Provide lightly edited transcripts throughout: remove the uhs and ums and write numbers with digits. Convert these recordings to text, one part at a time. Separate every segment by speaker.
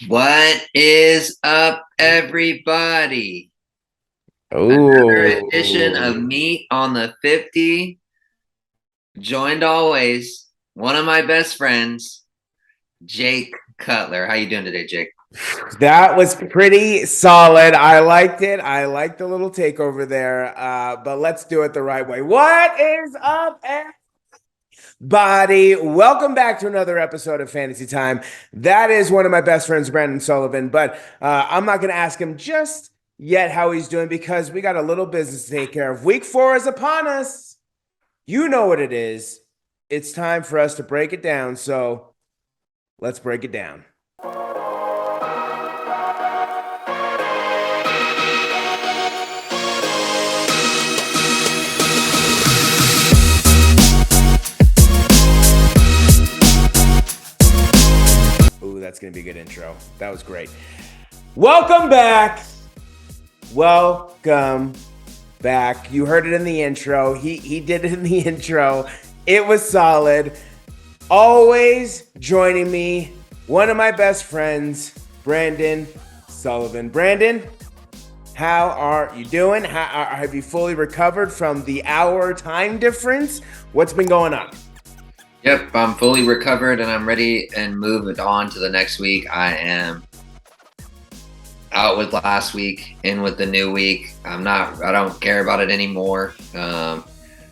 Speaker 1: What is up, everybody? Another edition of
Speaker 2: Oh,
Speaker 1: Meat on the 50. Joined always, one of my best friends, Jake Cutler. How you doing today, Jake?
Speaker 2: that was pretty solid. I liked it. I liked the little takeover there. But let's do it the right way. What is up, everybody? Welcome back to another episode of Fantasy Time. That is one of my best friends, Brandon Sullivan. But I'm not going to ask him just yet how he's doing because we got a little business to take care of. Week 4 is upon us. You know what it is. It's time for us to break it down. So let's break it down. Ooh, that's going to be a good intro. That was great. Welcome back. Welcome back. You heard it in the intro. He did it in the intro. It was solid. Always joining me, one of my best friends, Brandon Sullivan. Brandon, how are you doing? Have you fully recovered from the hour time difference? What's been going on?
Speaker 1: Yep, I'm fully recovered and I'm ready and moved on to the next week. I am out with last week, in with the new week. I don't care about it anymore.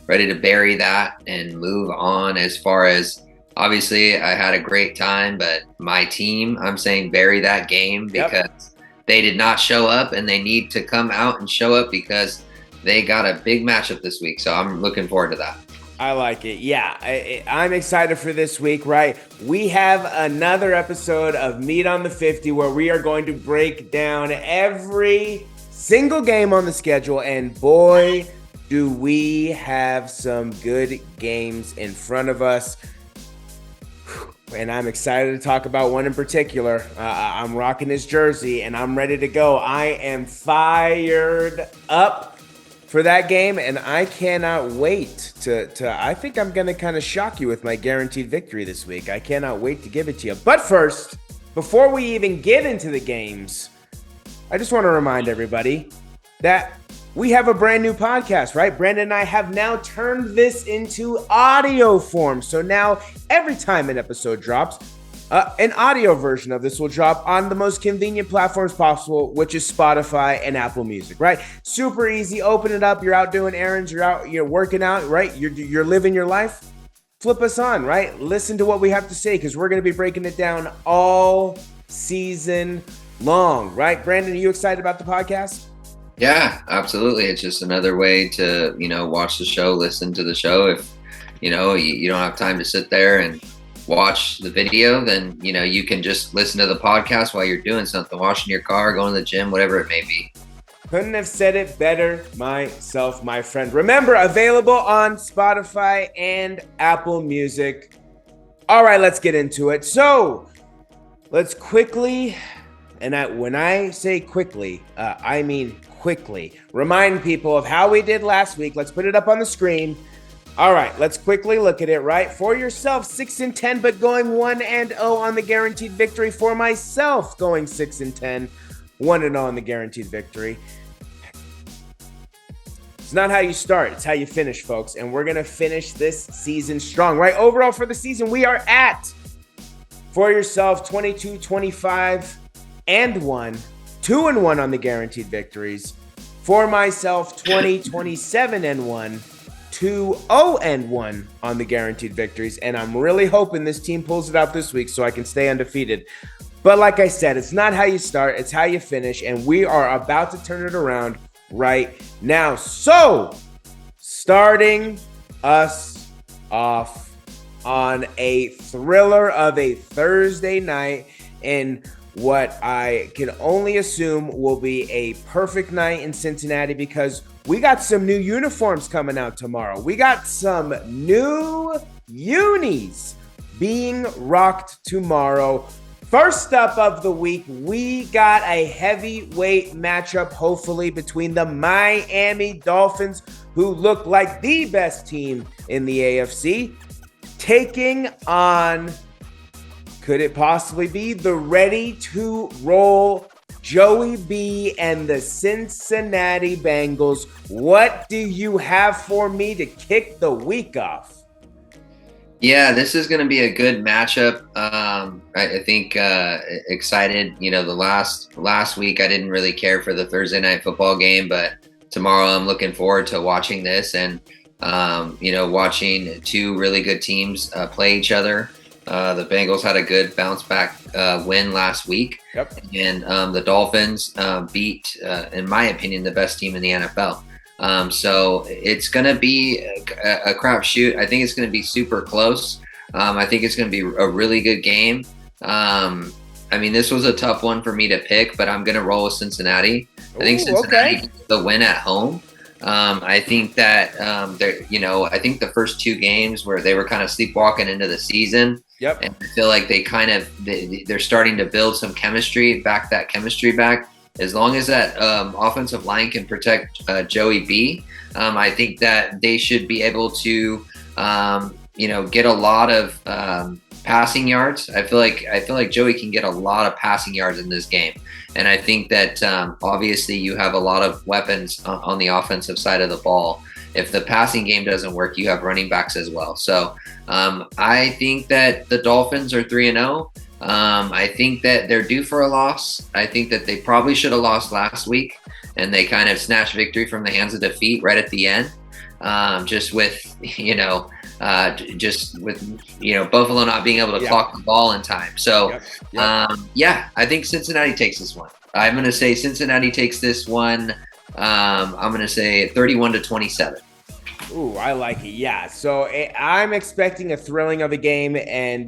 Speaker 1: Ready to bury that and move on. As far as obviously, I had a great time, but my team, I'm saying bury that game
Speaker 2: Yep.
Speaker 1: because they did not show up and they need to come out and show up because they got a big matchup this week. So I'm looking forward to that.
Speaker 2: I like it. Yeah, I'm excited for this week, right? We have another episode of Meat on the 50 where we are going to break down every single game on the schedule. And boy, do we have some good games in front of us. And I'm excited to talk about one in particular. I'm rocking his jersey and I'm ready to go. I am fired up for that game, and I cannot wait to I think I'm going to kind of shock you with my guaranteed victory this week. I cannot wait to give it to you. But first, before we even get into the games, I just want to remind everybody that we have a brand new podcast, right? Brandon and I have now turned this into audio form. So now every time an episode drops, an audio version of this will drop on the most convenient platforms possible, which is Spotify and Apple Music, right? Super easy. Open it up. You're out doing errands. You're working out, right? You're living your life. Flip us on, right? Listen to what we have to say because we're going to be breaking it down all season long, right? Brandon, are you excited about the podcast?
Speaker 1: Yeah, absolutely. It's just another way to, watch the show, listen to the show. If, you don't have time to sit there and watch the video, then, you can just listen to the podcast while you're doing something, washing your car, going to the gym, whatever it may be.
Speaker 2: Couldn't have said it better myself, my friend. Remember, available on Spotify and Apple Music. All right, let's get into it. So let's quickly, when I say quickly, I mean quickly, remind people of how we did last week. Let's put it up on the screen. All right, let's quickly look at it, right? For yourself, 6-10, but going 1-0 on the guaranteed victory. For myself, going 6-10, 1-0 on the guaranteed victory. It's not how you start, it's how you finish, folks. And we're going to finish this season strong, right? Overall for the season, we are at, for yourself, 22, 25, and 1, 2-1 on the guaranteed victories. For myself, 20, 27, and 1, 2-0-1 on the guaranteed victories. And I'm really hoping this team pulls it out this week so I can stay undefeated. But like I said, it's not how you start, it's how you finish. And we are about to turn it around right now. So, starting us off on a thriller of a Thursday night in what I can only assume will be a perfect night in Cincinnati because we got some new uniforms coming out tomorrow. We got some new unis being rocked tomorrow. First up of the week, we got a heavyweight matchup, hopefully, between the Miami Dolphins, who look like the best team in the AFC, taking on Could it possibly be the ready to roll Joey B and the Cincinnati Bengals? What do you have for me to kick the week off?
Speaker 1: Yeah, this is going to be a good matchup. I think excited. The last week I didn't really care for the Thursday night football game, but tomorrow I'm looking forward to watching this and watching two really good teams play each other. The Bengals had a good bounce back win last week,
Speaker 2: Yep.
Speaker 1: and the Dolphins beat, in my opinion, the best team in the NFL. So it's going to be a crapshoot. I think it's going to be super close. I think it's going to be a really good game. This was a tough one for me to pick, but I'm going to roll with Cincinnati. I think Cincinnati gets the win at home. I think that I think the first two games where they were kind of sleepwalking into the season.
Speaker 2: Yep.
Speaker 1: And I feel like they're starting to build some chemistry back. As long as that offensive line can protect Joey B, I think that they should be able to, get a lot of passing yards. I feel like Joey can get a lot of passing yards in this game, and I think that obviously you have a lot of weapons on the offensive side of the ball. If the passing game doesn't work, you have running backs as well. So I think that the Dolphins are 3-0. I think that they're due for a loss. I think that they probably should have lost last week, and they kind of snatched victory from the hands of defeat right at the end. Just with Buffalo not being able to clock the ball in time. So, I think Cincinnati takes this one. I'm going to say Cincinnati takes this one. I'm going to say 31-27.
Speaker 2: Ooh, I like it. Yeah. So I'm expecting a thrilling of a game. And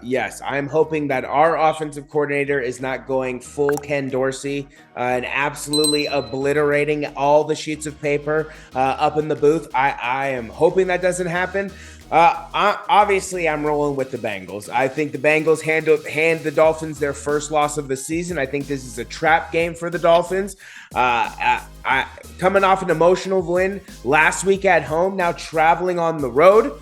Speaker 2: yes, I'm hoping that our offensive coordinator is not going full Ken Dorsey and absolutely obliterating all the sheets of paper up in the booth. I am hoping that doesn't happen. Obviously, I'm rolling with the Bengals. I think the Bengals hand the Dolphins their first loss of the season. I think this is a trap game for the Dolphins. Coming off an emotional win last week at home, now traveling on the road.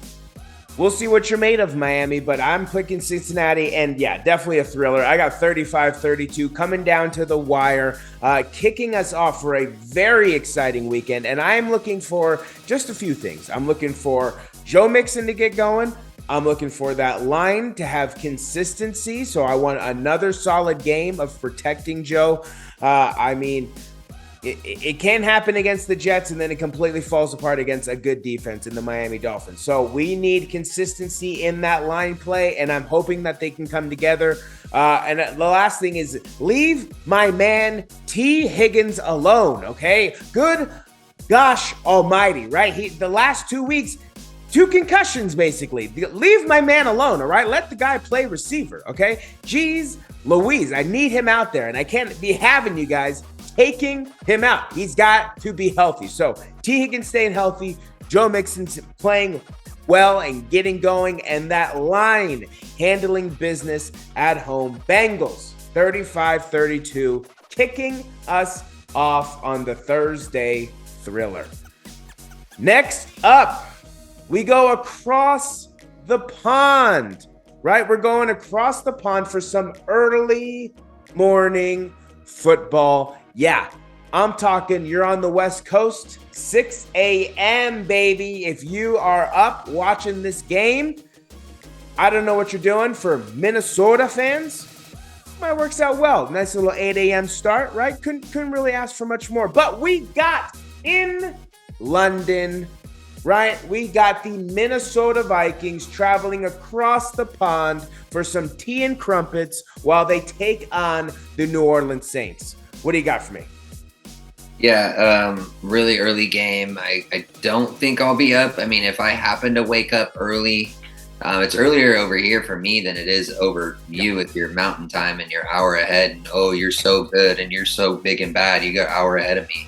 Speaker 2: We'll see what you're made of, Miami, but I'm clicking Cincinnati, and yeah, definitely a thriller. I got 35-32 coming down to the wire, kicking us off for a very exciting weekend, and I'm looking for just a few things. I'm looking for Joe Mixon to get going. I'm looking for that line to have consistency, so I want another solid game of protecting Joe. It can happen against the Jets, and then it completely falls apart against a good defense in the Miami Dolphins. So we need consistency in that line play, and I'm hoping that they can come together. And the last thing is leave my man T. Higgins alone, okay? Good gosh almighty, right? The last 2 weeks, 2 concussions, basically. Leave my man alone, all right? Let the guy play receiver, okay? Jeez Louise, I need him out there, and I can't be having you guys taking him out. He's got to be healthy. So T. Higgins staying healthy, Joe Mixon's playing well and getting going, and that line handling business at home. Bengals 35-32, kicking us off on the Thursday thriller. Next up, we go across the pond, right? We're going across the pond for some early morning football. Yeah, I'm talking, you're on the West Coast, 6 a.m., baby. If you are up watching this game, I don't know what you're doing. For Minnesota fans, might works out well. Nice little 8 a.m. start, right? Couldn't really ask for much more. But we got in London, right? We got the Minnesota Vikings traveling across the pond for some tea and crumpets while they take on the New Orleans Saints. What do you got for me?
Speaker 1: Yeah, really early game. I don't think I'll be up. I mean, if I happen to wake up early, it's earlier over here for me than it is over you with your mountain time and your hour ahead. And, oh, you're so good and you're so big and bad. You got an hour ahead of me.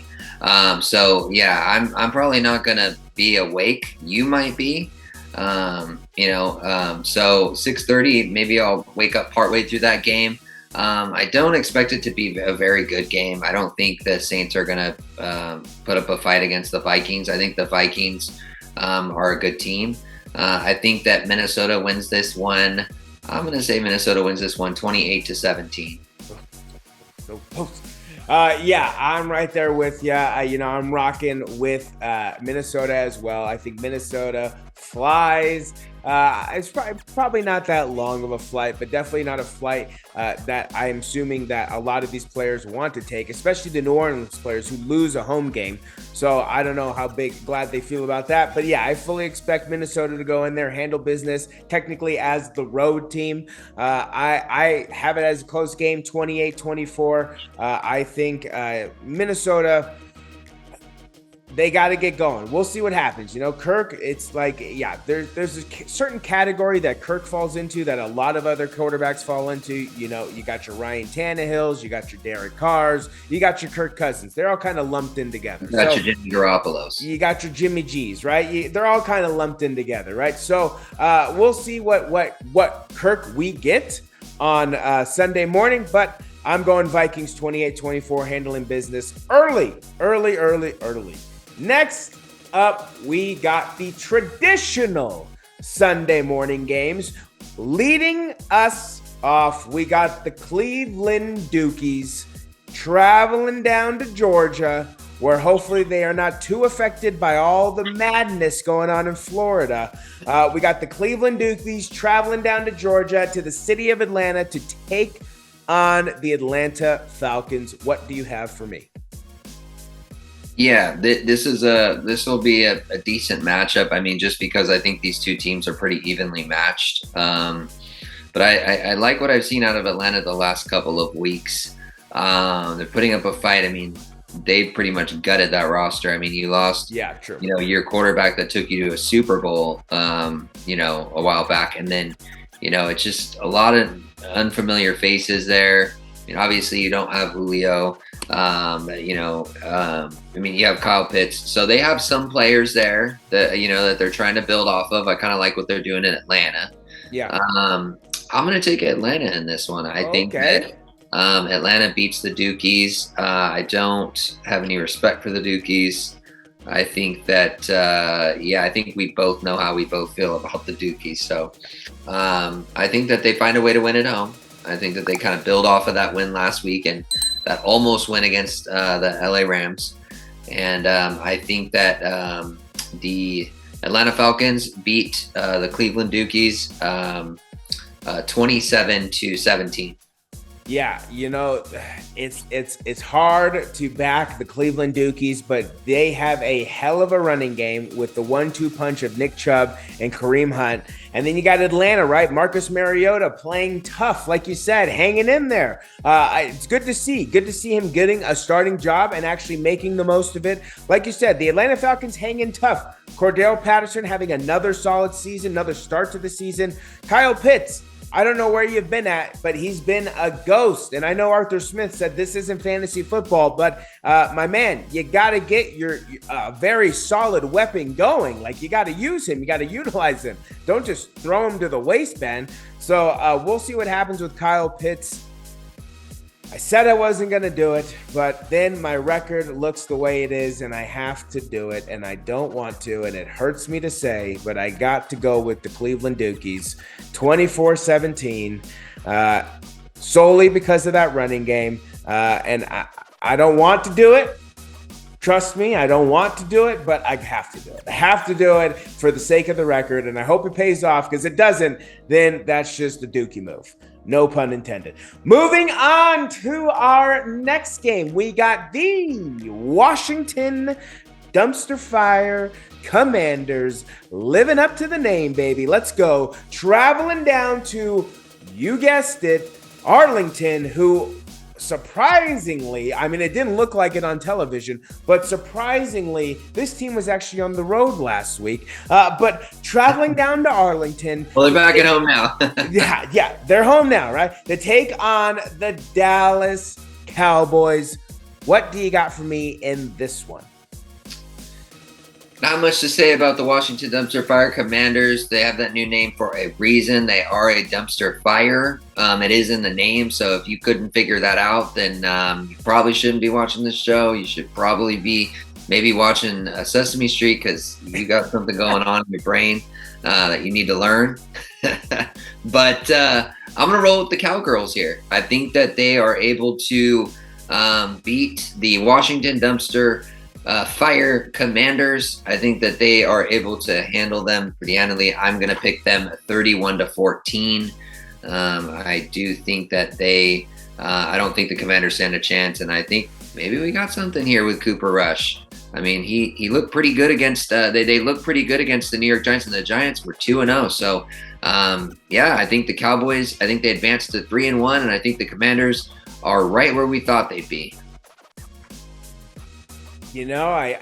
Speaker 1: So yeah, I'm probably not gonna be awake. You might be. So 6:30, maybe I'll wake up partway through that game. I don't expect it to be a very good game. I don't think the Saints are going to put up a fight against the Vikings. I think the Vikings are a good team. I think that Minnesota wins this one I'm going to say Minnesota wins this one 28-17.
Speaker 2: So close. Yeah, I'm right there with you. I'm rocking with Minnesota as well. I think Minnesota flies. It's probably not that long of a flight, but definitely not a flight that I'm assuming that a lot of these players want to take, especially the New Orleans players who lose a home game. So I don't know how glad they feel about that. But yeah, I fully expect Minnesota to go in there, handle business, technically as the road team. I have it as a close game, 28-24. I think Minnesota, they got to get going. We'll see what happens. Kirk, it's like, yeah, there's a certain category that Kirk falls into that a lot of other quarterbacks fall into. You got your Ryan Tannehills, you got your Derek Carrs, you got your Kirk Cousins. They're all kind of lumped in together.
Speaker 1: You got your Jimmy Garoppolos.
Speaker 2: You got your Jimmy G's, right? They're all kind of lumped in together, right? So we'll see what Kirk we get on Sunday morning, but I'm going Vikings 28-24, handling business early. Next up, we got the traditional Sunday morning games. Leading us off, we got the Cleveland Dukies traveling down to Georgia, where hopefully they are not too affected by all the madness going on in Florida. We got the Cleveland Dukies traveling down to Georgia, to the city of Atlanta, to take on the Atlanta Falcons. What do you have for me?
Speaker 1: Yeah, this will be a decent matchup. I mean, just because I think these two teams are pretty evenly matched. But I like what I've seen out of Atlanta the last couple of weeks. They're putting up a fight. I mean, they pretty much gutted that roster. I mean, you lost,
Speaker 2: true.
Speaker 1: Your quarterback that took you to a Super Bowl, a while back, and then, it's just a lot of unfamiliar faces there. Obviously you don't have Julio. You have Kyle Pitts. So they have some players there that, that they're trying to build off of. I kind of like what they're doing in Atlanta.
Speaker 2: Yeah.
Speaker 1: I'm going to take Atlanta in this one. I think that Atlanta beats the Dukies. I don't have any respect for the Dukies. I think that, I think we both know how we both feel about the Dukies. So I think that they find a way to win at home. I think that they kind of build off of that win last week and that almost win against the LA Rams. And I think that the Atlanta Falcons beat the Cleveland Dukies 27-17.
Speaker 2: Yeah, it's hard to back the Cleveland Dukies, but they have a hell of a running game with the 1-2 punch of Nick Chubb and Kareem Hunt. And then you got Atlanta, right? Marcus Mariota playing tough, like you said, hanging in there. It's good to see him getting a starting job and actually making the most of it. Like you said, the Atlanta Falcons hanging tough. Cordell Patterson having another solid season, another start to the season. Kyle Pitts, I don't know where you've been at, but he's been a ghost. And I know Arthur Smith said this isn't fantasy football, but my man, you got to get your very solid weapon going. Like, you got to use him. You got to utilize him. Don't just throw him to the waistband. So we'll see what happens with Kyle Pitts. I said I wasn't going to do it, but then my record looks the way it is, and I have to do it, and I don't want to, and it hurts me to say, but I got to go with the Cleveland Dukies, 24-17, solely because of that running game, and I don't want to do it. Trust me, I don't want to do it, but I have to do it. I have to do it for the sake of the record, and I hope it pays off, because it doesn't, then that's just a Dookie move. No pun intended. Moving on to our next game. We got the Washington Dumpster Fire Commanders living up to the name, baby. Let's go. Traveling down to, you guessed it, Arlington, who surprisingly, I mean, it didn't look like it on television, but surprisingly, this team was actually on the road last week. But traveling down to Arlington.
Speaker 1: Well, they're back at home now.
Speaker 2: yeah, they're home now, right? To take on the Dallas Cowboys. What do you got for me in this one?
Speaker 1: Not much to say about the Washington Dumpster Fire Commanders. They have that new name for a reason. They are a dumpster fire. It is in the name, so if you couldn't figure that out, then you probably shouldn't be watching this show. You should probably be maybe watching Sesame Street because you got something going on in your brain that you need to learn. But I'm going to roll with the Cowgirls here. I think that they are able to beat the Washington Dumpster Fire Commanders. I think that they are able to handle them pretty handily. I'm going to pick them 31-14. I do think that I don't think the Commanders stand a chance, and I think maybe we got something here with Cooper Rush. I mean, he looked pretty good against they looked pretty good against the New York Giants, and the Giants were 2-0. So I think the Cowboys, I think they advanced to 3-1, and I think the Commanders are right where we thought they'd be.
Speaker 2: You know,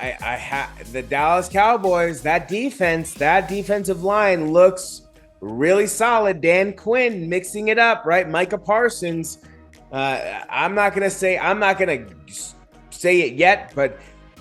Speaker 2: the Dallas Cowboys, that defensive line looks really solid. Dan Quinn mixing it up, right? Micah Parsons. I'm not gonna say it yet, but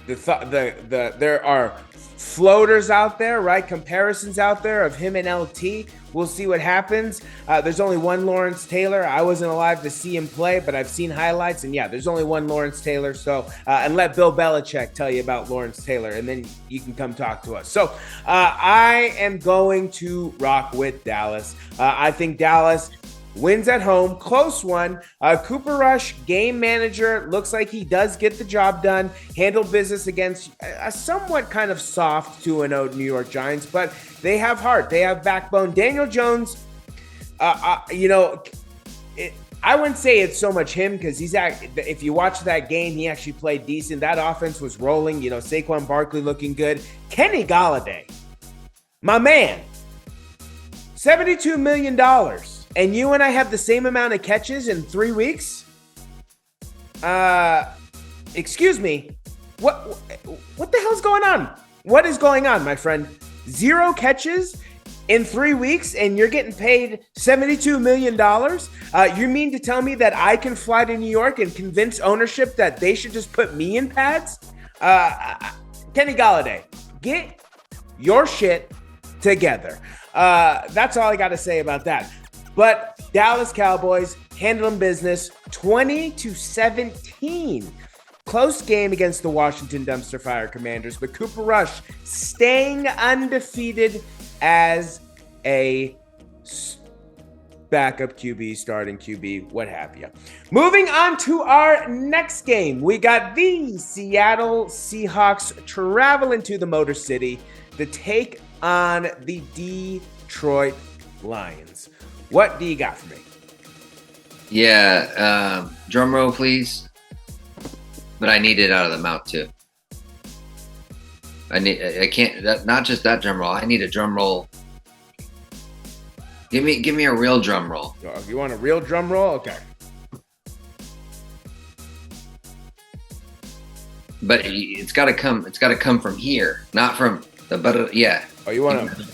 Speaker 2: there are floaters out there, right? Comparisons out there of him and LT. We'll see what happens. There's only one Lawrence Taylor. I wasn't alive to see him play, but I've seen highlights, and yeah, there's only one Lawrence Taylor. So, and let Bill Belichick tell you about Lawrence Taylor, and then you can come talk to us. So, I am going to rock with Dallas. I think Dallas wins at home, close one. Cooper Rush, game manager, looks like he does get the job done, handle business against a somewhat kind of soft 2-0 New York Giants, but they have heart, they have backbone. Daniel Jones, I wouldn't say it's so much him because if you watch that game, he actually played decent. That offense was rolling, Saquon Barkley looking good. Kenny Golladay, my man, $72 million. And you and I have the same amount of catches in 3 weeks? Excuse me. What the hell's going on? What is going on, my friend? 0 catches in 3 weeks and you're getting paid $72 million? You mean to tell me that I can fly to New York and convince ownership that they should just put me in pads? Kenny Golladay, get your shit together. That's all I got to say about that. But Dallas Cowboys handling business 20-17. Close game against the Washington Dumpster Fire Commanders, but Cooper Rush staying undefeated as a backup QB, starting QB, what have you. Moving on to our next game. We got the Seattle Seahawks traveling to the Motor City to take on the Detroit Lions. What do you got for me?
Speaker 1: Yeah, drum roll, please. But I need it out of the mouth too. I can't. Not just that drum roll. I need a drum roll. Give me a real drum roll.
Speaker 2: You want a real drum roll? Okay.
Speaker 1: But it's got to come. It's got to come from here, not from the butter. Yeah.
Speaker 2: Oh, you want to?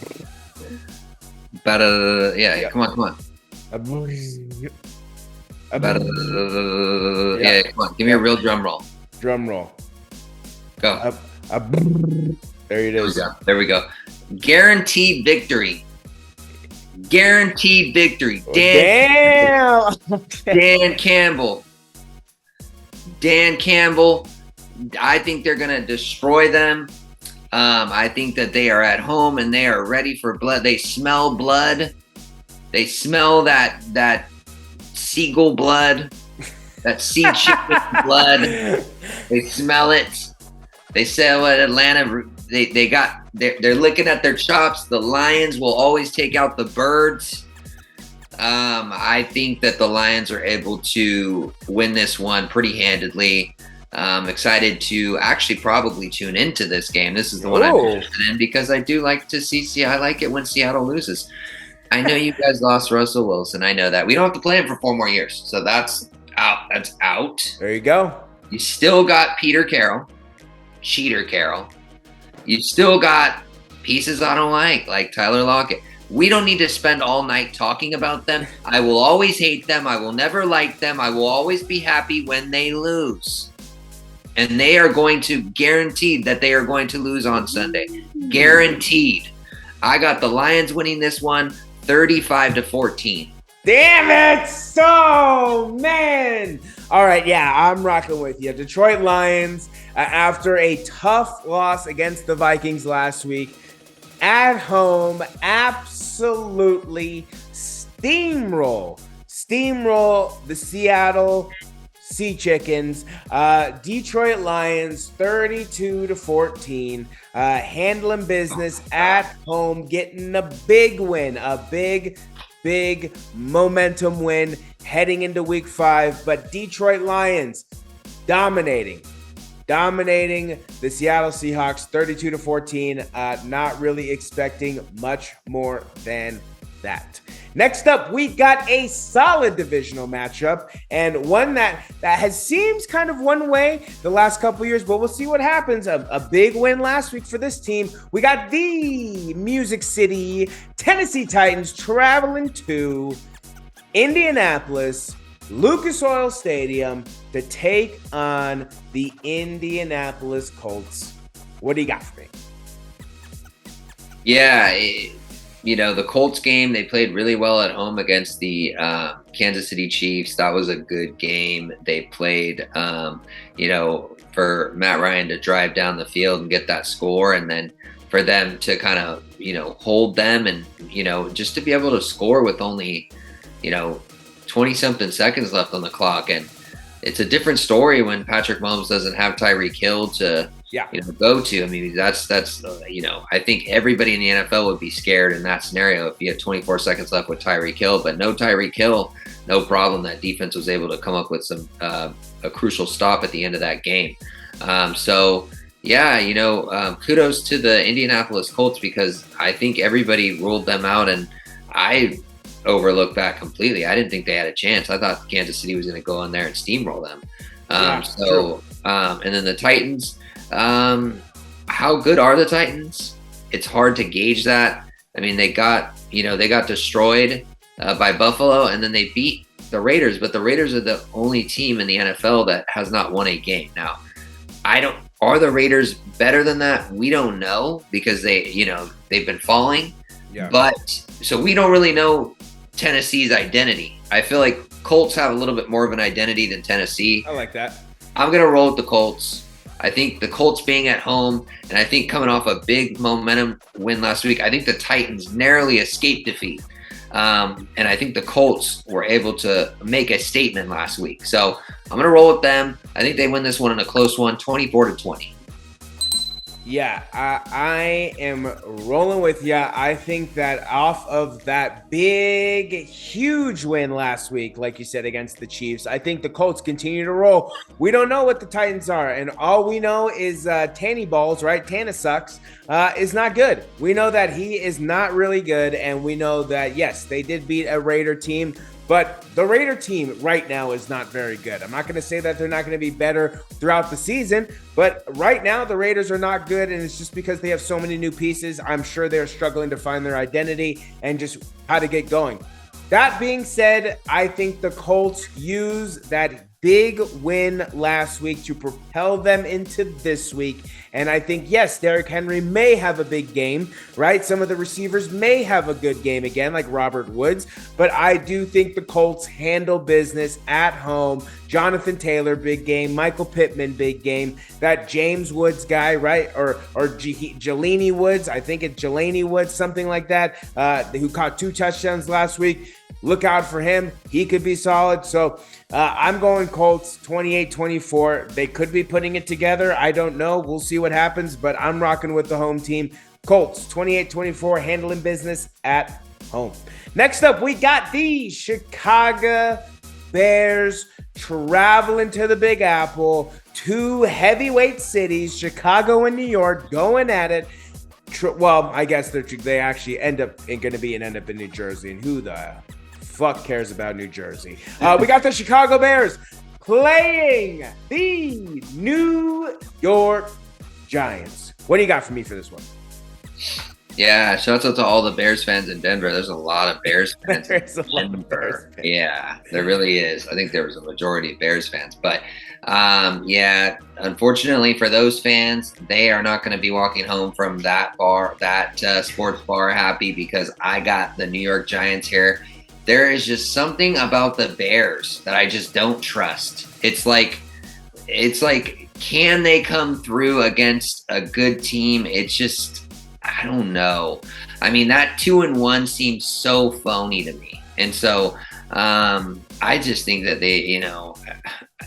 Speaker 1: Yeah. Come on. Yeah. Come on. Give me a real drum roll.
Speaker 2: Drum roll.
Speaker 1: Go.
Speaker 2: There it is.
Speaker 1: There we go. Guaranteed victory. Guaranteed victory.
Speaker 2: Damn.
Speaker 1: Dan Campbell. I think they're going to destroy them. I think that they are at home and they are ready for blood. They smell blood. They smell that seagull blood, that sea chicken blood. They smell it. They say what Atlanta. They're licking at their chops. The Lions will always take out the birds. I think that the Lions are able to win this one pretty handedly. I'm excited to actually probably tune into this game. This is the one I'm interested in because I do like to see. I like it when Seattle loses. I know you guys lost Russell Wilson. I know that. We don't have to play him for 4 more years. So that's out. That's out.
Speaker 2: There you go.
Speaker 1: You still got Cheater Carroll. You still got pieces I don't like Tyler Lockett. We don't need to spend all night talking about them. I will always hate them. I will never like them. I will always be happy when they lose. And they are going to guaranteed that they are going to lose on Sunday. Guaranteed. I got the Lions winning this one 35-14.
Speaker 2: Damn it! So, man. All right, yeah, I'm rocking with you. Detroit Lions, after a tough loss against the Vikings last week, at home, absolutely steamroll the Seattle Sea Chickens. Detroit Lions 32-14, handling business at home, getting a big win, a big momentum win heading into week 5. But Detroit Lions dominating the Seattle Seahawks 32-14. Not really expecting much more than that. Next up, we got a solid divisional matchup, and one that seems kind of one way the last couple years, but we'll see what happens. A big win last week for this team. We got the Music City Tennessee Titans traveling to Indianapolis, Lucas Oil Stadium, to take on the Indianapolis Colts. What do you got for me?
Speaker 1: Yeah, the Colts game, they played really well at home against the Kansas City Chiefs. That was a good game. They played, for Matt Ryan to drive down the field and get that score, and then for them to kind of, hold them and, just to be able to score with only, 20-something seconds left on the clock. And it's a different story when Patrick Mahomes doesn't have Tyreek Hill to go to. I mean, that's I think everybody in the NFL would be scared in that scenario if you had 24 seconds left with Tyreek Hill, but no Tyreek Hill, no problem. That defense was able to come up with some a crucial stop at the end of that game. Kudos to the Indianapolis Colts, because I think everybody ruled them out, and I overlooked that completely. I didn't think they had a chance. I thought Kansas City was going to go in there and steamroll them. And then the Titans. How good are the Titans? It's hard to gauge that. I mean, they got destroyed by Buffalo, and then they beat the Raiders, but the Raiders are the only team in the NFL that has not won a game. Now, are the Raiders better than that? We don't know, because they've been falling.
Speaker 2: Yeah.
Speaker 1: But so we don't really know Tennessee's identity. I feel like Colts have a little bit more of an identity than Tennessee.
Speaker 2: I like that.
Speaker 1: I'm going to roll with the Colts. I think the Colts being at home, and I think coming off a big momentum win last week, I think the Titans narrowly escaped defeat. And I think the Colts were able to make a statement last week. So I'm going to roll with them. I think they win this one in a close one, 24-20.
Speaker 2: Yeah, I am rolling with you. I think that off of that big, huge win last week, like you said, against the Chiefs, I think the Colts continue to roll. We don't know what the Titans are, and all we know is Tanny Balls, right? Tana sucks, is not good. We know that he is not really good, and we know that, yes, they did beat a Raider team, but the Raider team right now is not very good. I'm not going to say that they're not going to be better throughout the season, but right now the Raiders are not good, and it's just because they have so many new pieces. I'm sure they're struggling to find their identity and just how to get going. That being said, I think the Colts use that big win last week to propel them into this week. And I think, yes, Derrick Henry may have a big game, right? Some of the receivers may have a good game again, like Robert Woods. But I do think the Colts handle business at home. Jonathan Taylor, big game. Michael Pittman, big game. That James Woods guy, right? Or Jelani Woods. I think it's Jelani Woods, something like that, who caught 2 touchdowns last week. Look out for him. He could be solid. So I'm going Colts 28-24. They could be putting it together. I don't know. We'll see what happens, but I'm rocking with the home team. Colts 28-24, handling business at home. Next up, we got the Chicago Bears traveling to the Big Apple. 2 heavyweight cities, Chicago and New York, going at it. Well, I guess they actually end up in New Jersey, and who the fuck cares about New Jersey? We got the Chicago Bears playing the New York Giants. What do you got for me for this one?
Speaker 1: Yeah, shouts out to all the Bears fans in Denver. There's a lot of Bears fans
Speaker 2: There's a lot of Bears fans.
Speaker 1: Yeah, there really is. I think there was a majority of Bears fans. But, unfortunately for those fans, they are not going to be walking home from that sports bar happy, because I got the New York Giants here. There is just something about the Bears that I just don't trust. It's like can they come through against a good team? It's just I don't know. I mean, that 2-1 seems so phony to me. And so I just think that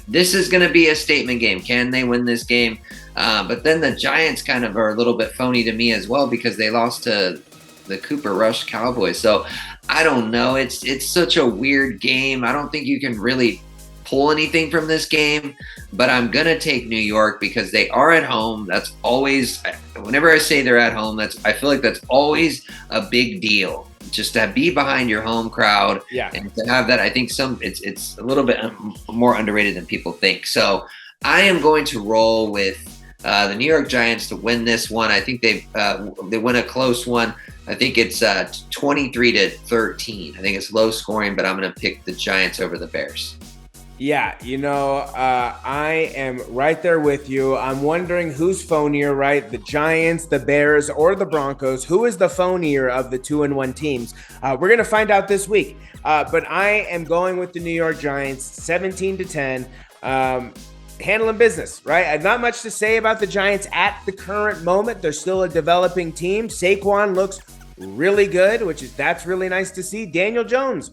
Speaker 1: this is going to be a statement game. Can they win this game? But then the Giants kind of are a little bit phony to me as well because they lost to the Cooper Rush Cowboys. So I don't know. It's such a weird game. I don't think you can really pull anything from this game, but I'm going to take New York because they are at home. That's always, whenever I say they're at home, I feel like that's always a big deal. Just to be behind your home crowd and to have that, I think it's a little bit more underrated than people think. So I am going to roll with the New York Giants to win this one. I think they win a close one. I think it's 23-13. I think it's low scoring, but I'm going to pick the Giants over the Bears.
Speaker 2: Yeah, I am right there with you. I'm wondering who's phonier, right? The Giants, the Bears, or the Broncos? Who is the phonier of the 2-1 teams? We're going to find out this week. But I am going with the New York Giants, 17-10. Handling business, right? I have not much to say about the Giants at the current moment. They're still a developing team. Saquon looks really good, that's really nice to see. Daniel Jones,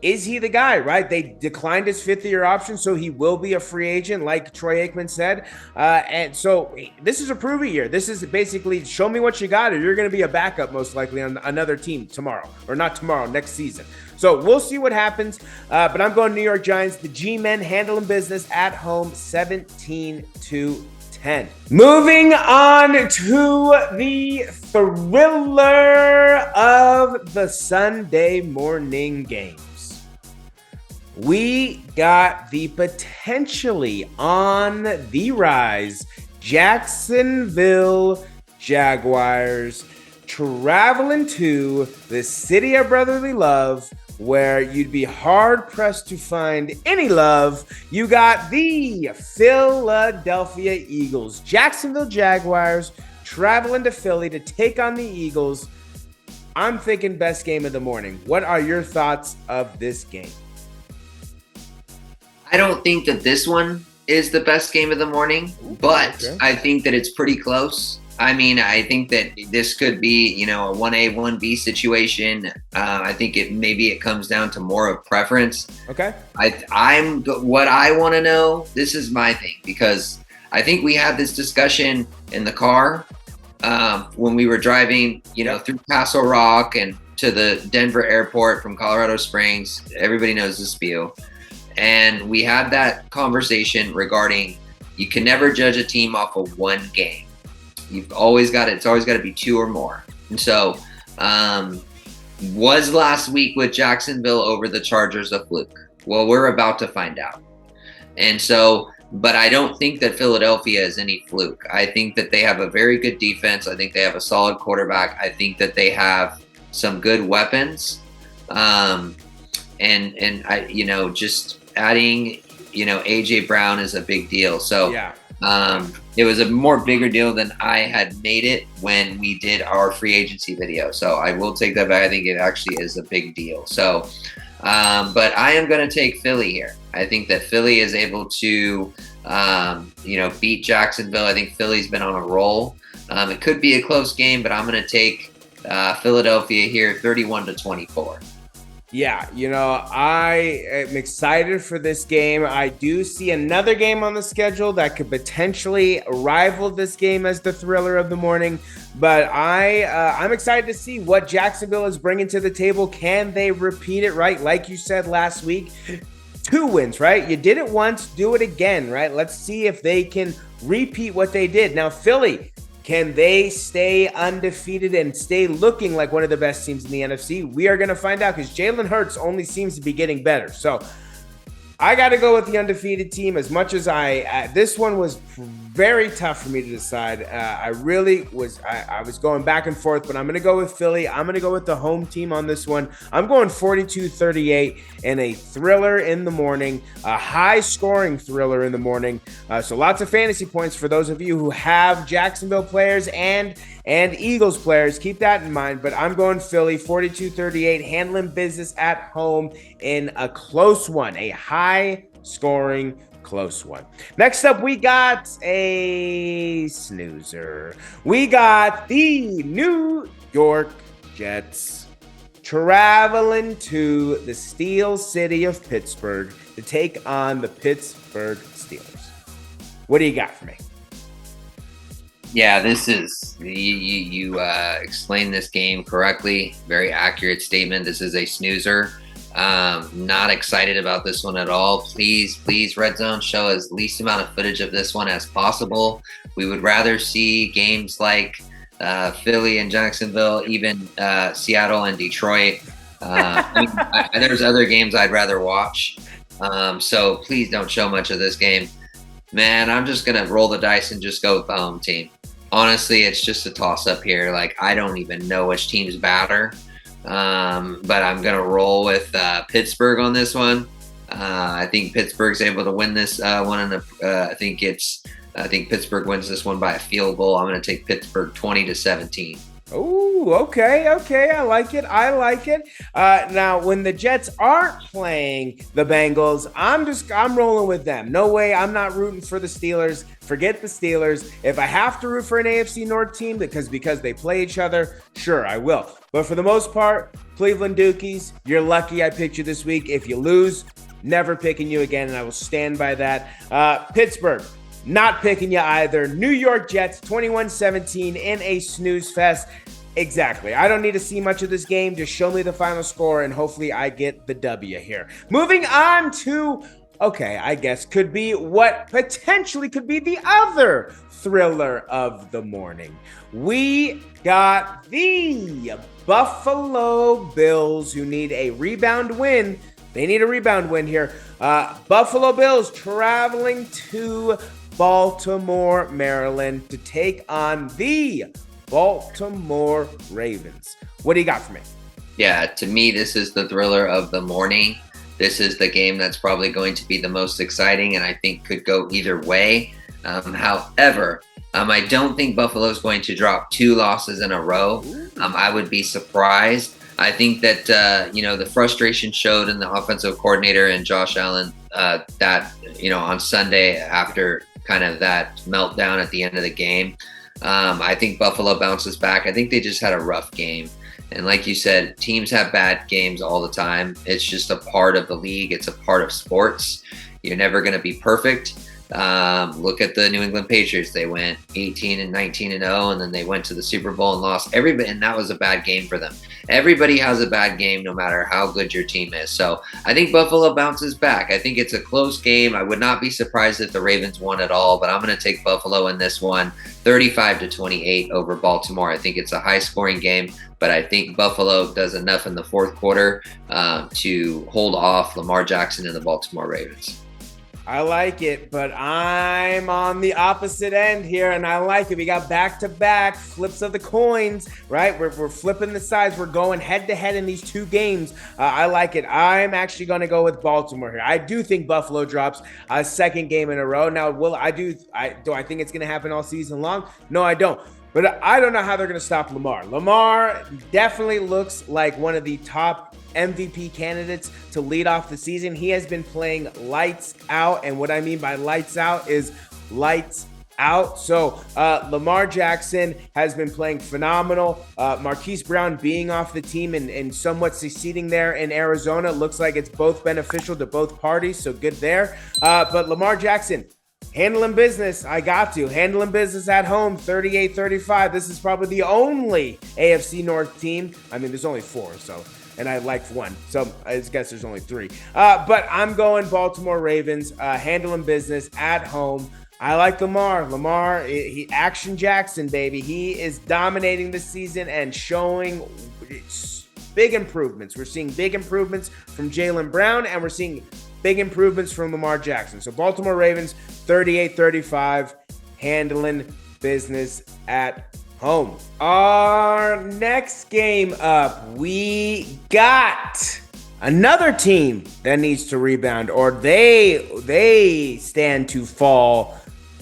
Speaker 2: is he the guy, right? They declined his fifth-year option, so he will be a free agent, like Troy Aikman said. And so this is a prove-it year. This is basically show me what you got, or you're going to be a backup most likely on another team tomorrow. Or not tomorrow, next season. So we'll see what happens. But I'm going New York Giants. The G-Men handling business at home, 17-10. Moving on to the thriller of the Sunday morning games. We got the potentially on the rise Jacksonville Jaguars traveling to the city of brotherly love, where you'd be hard-pressed to find any love. You got the Philadelphia Eagles. Jacksonville Jaguars traveling to Philly to take on the Eagles. I'm thinking best game of the morning. What are your thoughts of this game?
Speaker 1: I don't think that this one is the best game of the morning, but okay. I think that it's pretty close. I mean, I think that this could be, a 1A, 1B situation. I think it comes down to more of preference. Okay. What I want to know, this is my thing, because I think we had this discussion in the car when we were driving, through Castle Rock and to the Denver airport from Colorado Springs. Everybody knows the spiel. And we had that conversation regarding you can never judge a team off of one game. It's always got to be two or more. And so was last week with Jacksonville over the Chargers a fluke? Well, we're about to find out. And so, but I don't think that Philadelphia is any fluke. I think that they have a very good defense. I think they have a solid quarterback. I think that they have some good weapons. And I, just adding, AJ Brown is a big deal. So it was a more bigger deal than I had made it when we did our free agency video. So I will take that back. I think it actually is a big deal. So, but I am going to take Philly here. I think that Philly is able to, beat Jacksonville. I think Philly's been on a roll. It could be a close game, but I'm going to take Philadelphia here, 31-24.
Speaker 2: Yeah, I am excited for this game. I do see another game on the schedule that could potentially rival this game as the thriller of the morning. But I'm excited to see what Jacksonville is bringing to the table. Can they repeat it, right? Like you said last week, 2 wins, right? You did it once, do it again, right? Let's see if they can repeat what they did. Now, Philly, can they stay undefeated and stay looking like one of the best teams in the NFC? We are going to find out, because Jalen Hurts only seems to be getting better. So I got to go with the undefeated team, as much as this one was very tough for me to decide. I was going back and forth, but I'm going to go with Philly. I'm going to go with the home team on this one. I'm going 42-38 in a thriller in the morning, a high-scoring thriller in the morning. So lots of fantasy points for those of you who have Jacksonville players and Eagles players. Keep that in mind. But I'm going Philly, 42-38, handling business at home in a close one, a high-scoring close one. Next up, we got a snoozer. We got the New York Jets traveling to the Steel City of Pittsburgh to take on the Pittsburgh Steelers. What do you got for me?
Speaker 1: Yeah, this is you explained this game correctly. Very accurate statement. This is a snoozer. Not excited about this one at all. Please, Red Zone, show us least amount of footage of this one as possible. We would rather see games like Philly and Jacksonville, even Seattle and Detroit. There's other games I'd rather watch. So please don't show much of this game. Man, I'm just going to roll the dice and just go with the home team. Honestly, it's just a toss-up here. Like, I don't even know which team's better. But I'm going to roll with Pittsburgh on this one. I think Pittsburgh's able to win this one. I think Pittsburgh wins this one by a field goal. I'm going to take Pittsburgh 20-17.
Speaker 2: Oh, okay. I like it. Now, when the Jets aren't playing the Bengals, I'm rolling with them. No way. I'm not rooting for the Steelers. Forget the Steelers. If I have to root for an AFC North team because they play each other, sure, I will. But for the most part, Cleveland Dukies, you're lucky I picked you this week. If you lose, never picking you again, and I will stand by that. Pittsburgh, not picking you either. New York Jets, 21-17 in a snooze fest. Exactly. I don't need to see much of this game. Just show me the final score, and hopefully I get the W here. Moving on to, I guess could be what potentially could be the other thriller of the morning. We got the Buffalo Bills, who need a rebound win. They need a rebound win here. Buffalo Bills traveling to Baltimore, Maryland to take on the Baltimore Ravens. What do you got for me?
Speaker 1: Yeah, to me, this is the thriller of the morning. This is the game that's probably going to be the most exciting and I think could go either way. However, I don't think Buffalo is going to drop 2 losses in a row. I would be surprised. I think that, the frustration showed in the offensive coordinator and Josh Allen on Sunday after kind of that meltdown at the end of the game. I think Buffalo bounces back. I think they just had a rough game. And like you said, teams have bad games all the time. It's just a part of the league. It's a part of sports. You're never going to be perfect. Look at the New England Patriots. They went 18-19-0, and then they went to the Super Bowl and lost everybody, and that was a bad game for them. Everybody has a bad game no matter how good your team is. So I think Buffalo bounces back. I think it's a close game. I would not be surprised if the Ravens won at all, but I'm going to take Buffalo in this one, 35-28 over Baltimore. I think it's a high-scoring game, but I think Buffalo does enough in the fourth quarter to hold off Lamar Jackson and the Baltimore Ravens.
Speaker 2: I like it, but I'm on the opposite end here, and I like it. We got back-to-back flips of the coins, right? We're flipping the sides. We're going head-to-head in these 2 games. I like it. I'm actually going to go with Baltimore here. I do think Buffalo drops a second game in a row. Now, do I think it's going to happen all season long? No, I don't. But I don't know how they're going to stop Lamar. Lamar definitely looks like one of the top MVP candidates to lead off the season. He has been playing lights out, and what I mean by lights out is lights out. So Lamar Jackson has been playing phenomenal. Marquise Brown being off the team and somewhat succeeding there in Arizona looks like it's both beneficial to both parties, so good there. But Lamar Jackson, handling business. Handling business at home, 38-35. This is probably the only AFC North team. I mean, there's only 4, and I like 1. So I guess there's only 3. But I'm going Baltimore Ravens, handling business at home. I like Lamar, he Action Jackson, baby. He is dominating this season and showing big improvements. We're seeing big improvements from Jaylen Brown, and we're seeing big improvements from Lamar Jackson. So Baltimore Ravens, 38-35, handling business at home. Our next game up, we got another team that needs to rebound, or they stand to fall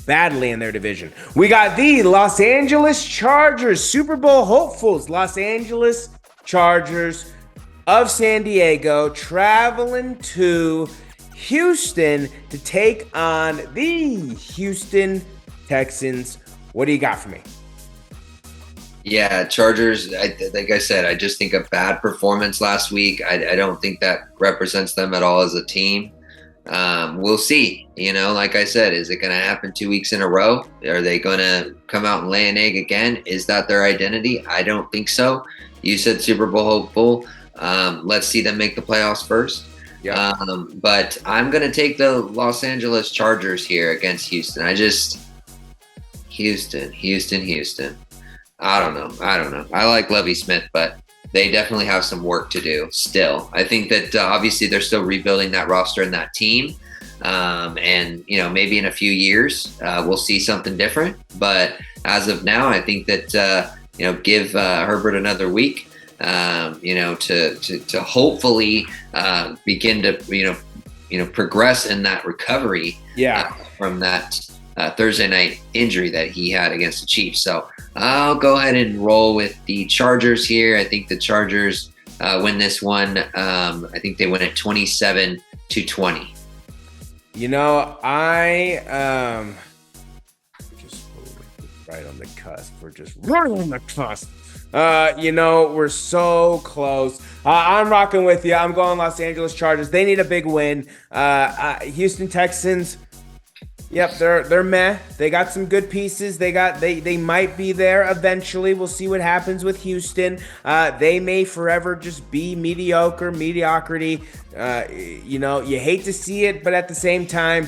Speaker 2: badly in their division. We got the Los Angeles Chargers, Super Bowl hopefuls, Los Angeles Chargers of San Diego, traveling to Houston to take on the Houston Texans. What do you got for me?
Speaker 1: Yeah, Chargers, like I said, I just think a bad performance last week. I don't think that represents them at all as a team. We'll see. Like I said, is it going to happen 2 weeks in a row? Are they going to come out and lay an egg again? Is that their identity? I don't think so. You said Super Bowl hopeful. Let's see them make the playoffs first.
Speaker 2: Yeah.
Speaker 1: But I'm going to take the Los Angeles Chargers here against Houston. Houston. I don't know. I like Lovie Smith, but they definitely have some work to do still. I think that obviously they're still rebuilding that roster and that team. And maybe in a few years we'll see something different. But as of now, I think that give Herbert another week. To hopefully begin to progress in that recovery.
Speaker 2: Yeah.
Speaker 1: From that Thursday night injury that he had against the Chiefs. So I'll go ahead and roll with the Chargers here. I think the Chargers win this one. I think they win it 27-20.
Speaker 2: I just right on the cusp. We're just right on the cusp. We're so close. I'm rocking with you. I'm going Los Angeles Chargers. They need a big win. Houston Texans. Yep, they're meh. They got some good pieces. They might be there eventually. We'll see what happens with Houston. They may forever just be mediocrity. You hate to see it, but at the same time,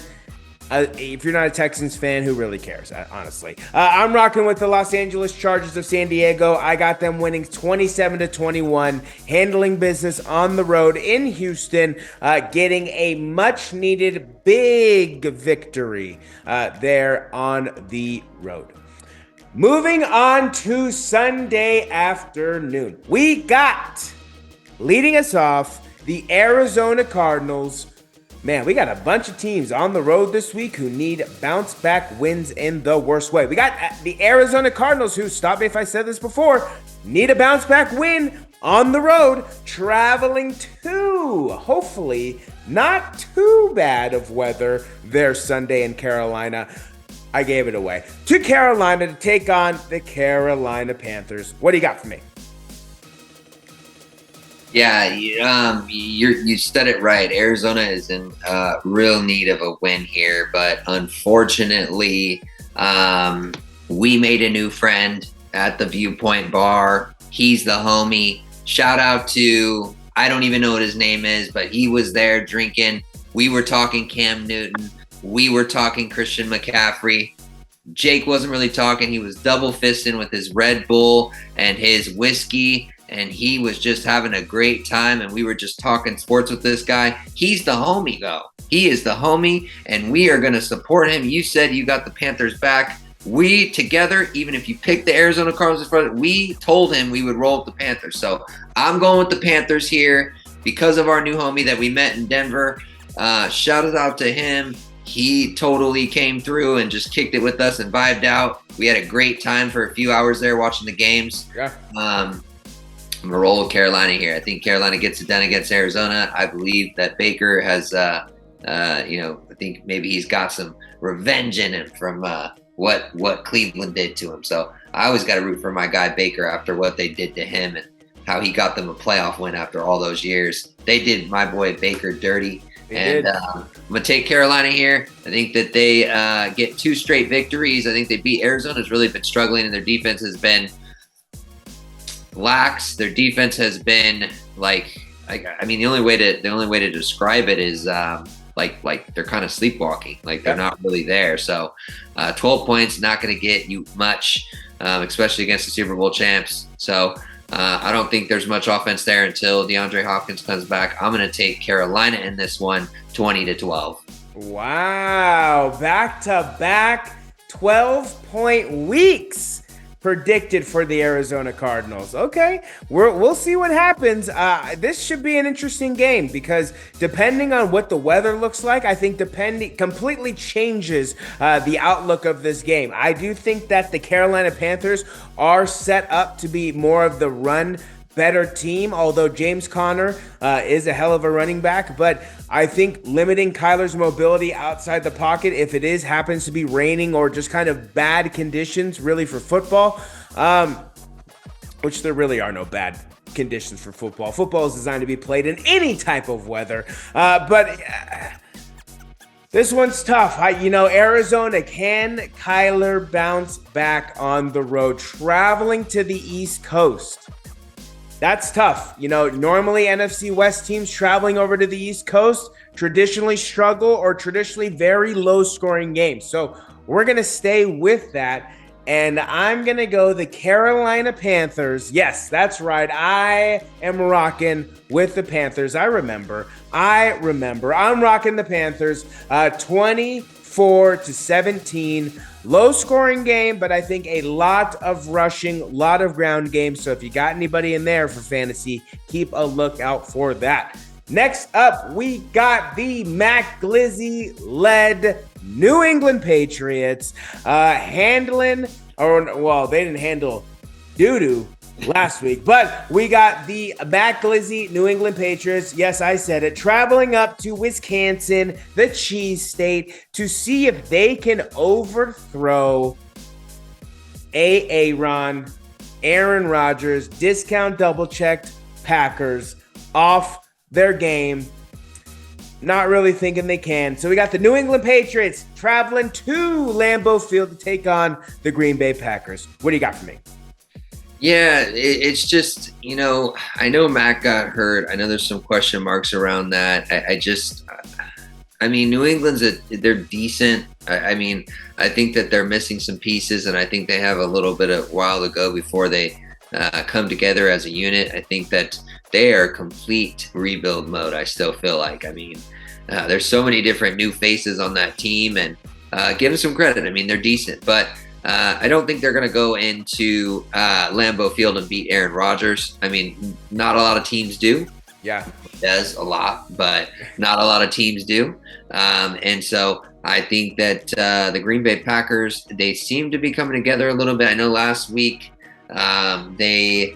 Speaker 2: if you're not a Texans fan, who really cares, honestly? I'm rocking with the Los Angeles Chargers of San Diego. I got them winning 27-21, handling business on the road in Houston, getting a much-needed big victory there on the road. Moving on to Sunday afternoon. We got, leading us off, the Arizona Cardinals. Man, we got a bunch of teams on the road this week who need bounce-back wins in the worst way. We got the Arizona Cardinals, who, stop me if I said this before, need a bounce-back win on the road, traveling to, hopefully, not too bad of weather there Sunday in Carolina. I gave it away. To Carolina to take on the Carolina Panthers. What do you got for me?
Speaker 1: Yeah, you said it right. Arizona is in real need of a win here, but unfortunately, we made a new friend at the Viewpoint Bar. He's the homie. Shout out to, I don't even know what his name is, but he was there drinking. We were talking Cam Newton. We were talking Christian McCaffrey. Jake wasn't really talking. He was double fisting with his Red Bull and his whiskey. And he was just having a great time, and we were just talking sports with this guy. He's the homie, though. He is the homie, and we are going to support him. You said you got the Panthers back. We together, even if you picked the Arizona Cardinals in front, we told him we would roll with the Panthers. So I'm going with the Panthers here because of our new homie that we met in Denver. Shout out to him. He totally came through and just kicked it with us and vibed out. We had a great time for a few hours there watching the games.
Speaker 2: Yeah.
Speaker 1: I'm going to roll with Carolina here. I think Carolina gets it done against Arizona. I believe that Baker has, I think maybe he's got some revenge in him from what Cleveland did to him. So I always got to root for my guy Baker after what they did to him and how he got them a playoff win after all those years. They did my boy Baker dirty. I'm going to take Carolina here. I think that they get 2 straight victories. I think they beat Arizona's really been struggling, and their defense has been lax. Their defense has been the only way to describe it is like they're kind of sleepwalking. Like they're not really there. So 12 points, not going to get you much, especially against the Super Bowl champs. So I don't think there's much offense there until DeAndre Hopkins comes back. I'm going to take Carolina in this one, 20-12.
Speaker 2: Wow. Back-to-back 12-point weeks predicted for the Arizona Cardinals. Okay, we'll see what happens. This should be an interesting game because depending on what the weather looks like, I think completely changes the outlook of this game. I do think that the Carolina Panthers are set up to be more of the run better team, although James Conner is a hell of a running back. But I think limiting Kyler's mobility outside the pocket, if it happens to be raining or just kind of bad conditions really for football, which there really are no bad conditions for football. Football is designed to be played in any type of weather. But this one's tough. Arizona, can Kyler bounce back on the road? Traveling to the East Coast. That's tough. Normally NFC West teams traveling over to the East Coast traditionally struggle or traditionally very low scoring games. So we're going to stay with that. And I'm going to go the Carolina Panthers. Yes, that's right. I am rocking with the Panthers. I remember. I'm rocking the Panthers. 24-17. Low scoring game, but I think a lot of rushing, a lot of ground game. So if you got anybody in there for fantasy, keep a lookout for that. Next up, we got the Mac Glizzy-led New England Patriots they didn't handle doo-doo last week, but we got the Mac Glizzy New England Patriots. Yes, I said it. Traveling up to Wisconsin, the cheese state, to see if they can overthrow Aaron Rodgers, discount double-checked Packers off their game. Not really thinking they can. So we got the New England Patriots traveling to Lambeau Field to take on the Green Bay Packers. What do you got for me?
Speaker 1: Yeah, it's just, I know Mac got hurt. I know there's some question marks around that. New England's they're decent. I think that they're missing some pieces, and I think they have a little bit of while to go before they come together as a unit. I think that they are complete rebuild mode. I still feel like, there's so many different new faces on that team, and give them some credit. They're decent, but I don't think they're going to go into Lambeau Field and beat Aaron Rodgers. Not a lot of teams do.
Speaker 2: Yeah.
Speaker 1: Does a lot, but not a lot of teams do. And so I think that the Green Bay Packers, they seem to be coming together a little bit. I know last week it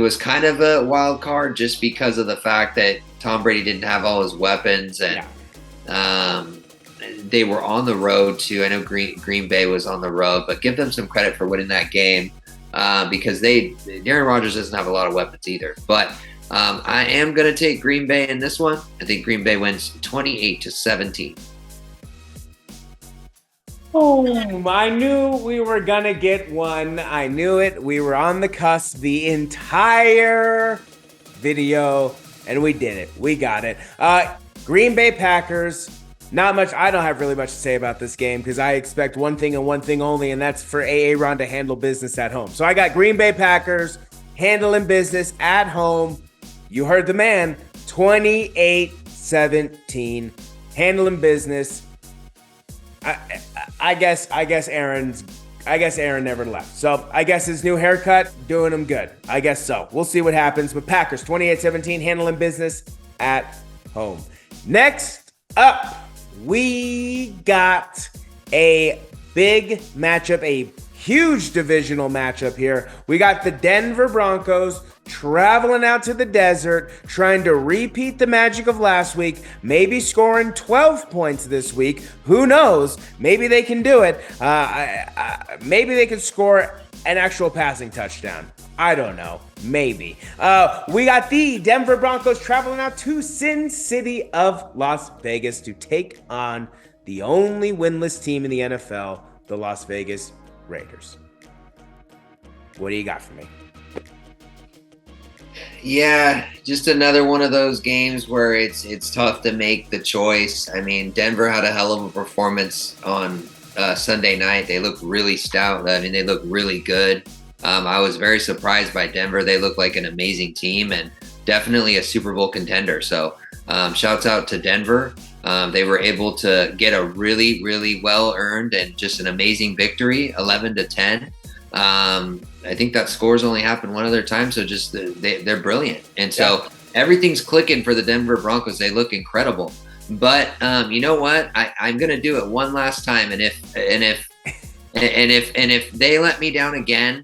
Speaker 1: was kind of a wild card just because of the fact that Tom Brady didn't have all his weapons, and they were on the road too. I know Green Bay was on the road, but give them some credit for winning that game because Aaron Rodgers doesn't have a lot of weapons either. But I am going to take Green Bay in this one. I think Green Bay wins 28-17.
Speaker 2: Boom. I knew we were going to get one. I knew it. We were on the cusp the entire video, and we did it. We got it. Green Bay Packers. Not much. I don't have really much to say about this game because I expect one thing and one thing only, and that's for Aaron to handle business at home. So I got Green Bay Packers handling business at home. You heard the man. 28-17. Handling business. I guess Aaron never left. So I guess his new haircut doing him good. I guess so. We'll see what happens. But Packers 28-17 handling business at home. Next up, we got a big matchup, a huge divisional matchup here. We got the Denver Broncos traveling out to the desert, trying to repeat the magic of last week, maybe scoring 12 points this week. Who knows? Maybe they can do it. Maybe they can score an actual passing touchdown. I don't know. Maybe. We got the Denver Broncos traveling out to Sin City of Las Vegas to take on the only winless team in the NFL, the Las Vegas Raiders. What do you got for me?
Speaker 1: Yeah, just another one of those games where it's tough to make the choice. Denver had a hell of a performance on Sunday night. They looked really stout. They looked really good. I was very surprised by Denver. They look like an amazing team and definitely a Super Bowl contender. So shouts out to Denver. They were able to get a really, really well-earned and just an amazing victory, 11-10. I think that score's only happened one other time, so just they're brilliant. And so everything's clicking for the Denver Broncos. They look incredible. But you know what? I'm gonna do it one last time, and if they let me down again,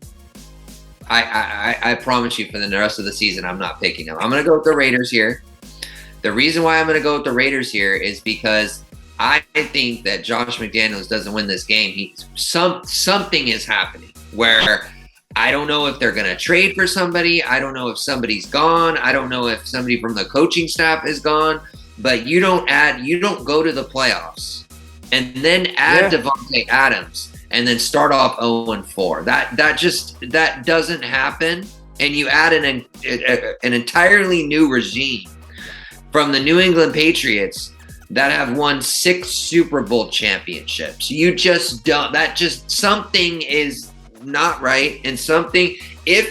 Speaker 1: I promise you for the rest of the season, I'm not picking them. I'm gonna go with the Raiders here. The reason why I'm going to go with the Raiders here is because I think that Josh McDaniels doesn't win this game. Something is happening where I don't know if they're going to trade for somebody. I don't know if somebody's gone. I don't know if somebody from the coaching staff is gone. But you don't go to the playoffs and then add Devontae Adams and then start off 0-4. That doesn't happen. And you add an entirely new regime from the New England Patriots that have won 6 Super Bowl championships. You just don't. Something is not right. And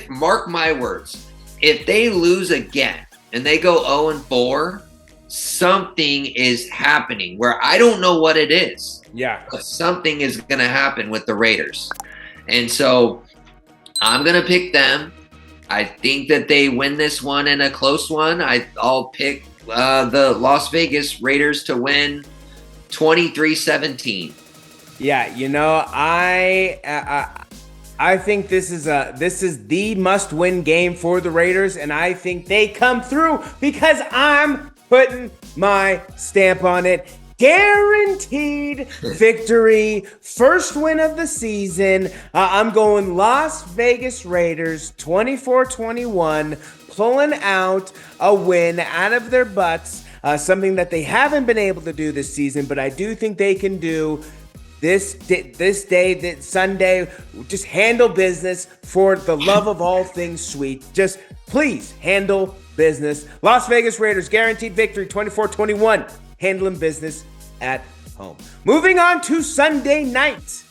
Speaker 1: mark my words, if they lose again and they go 0-4, something is happening where I don't know what it is.
Speaker 2: Yeah.
Speaker 1: But something is going to happen with the Raiders. And so I'm going to pick them. I think that they win this one in a close one. I'll pick the Las Vegas Raiders to win 23-17.
Speaker 2: Yeah, I think this is the must-win game for the Raiders, and I think they come through because I'm putting my stamp on it. Guaranteed victory. First win of the season. I'm going Las Vegas Raiders 24-21, pulling out a win out of their butts, something that they haven't been able to do this season, but I do think they can do this Sunday. Just handle business for the love of all things sweet. Just please handle business. Las Vegas Raiders, guaranteed victory, 24-21, handling business at home. Moving on to Sunday night.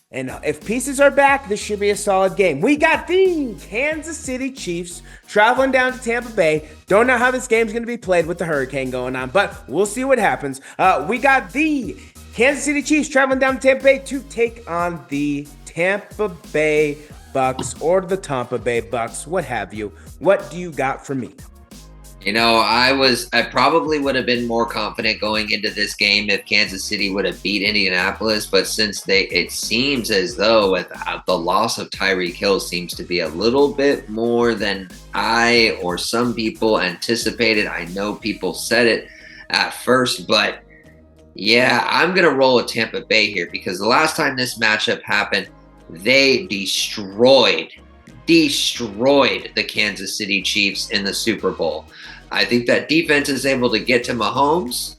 Speaker 2: And if pieces are back, this should be a solid game. We got the Kansas City Chiefs traveling down to Tampa Bay. Don't know how this game's going to be played with the hurricane going on, but we'll see what happens. We got the Kansas City Chiefs traveling down to Tampa Bay to take on the Tampa Bay Bucks or the Tampa Bay Bucks, what have you. What do you got for me?
Speaker 1: I probably would have been more confident going into this game if Kansas City would have beat Indianapolis, but since it seems as though with the loss of Tyreek Hill seems to be a little bit more than I or some people anticipated. I know people said it at first, but yeah, I'm going to roll with Tampa Bay here because the last time this matchup happened, they destroyed the Kansas City Chiefs in the Super Bowl. I think that defense is able to get to Mahomes.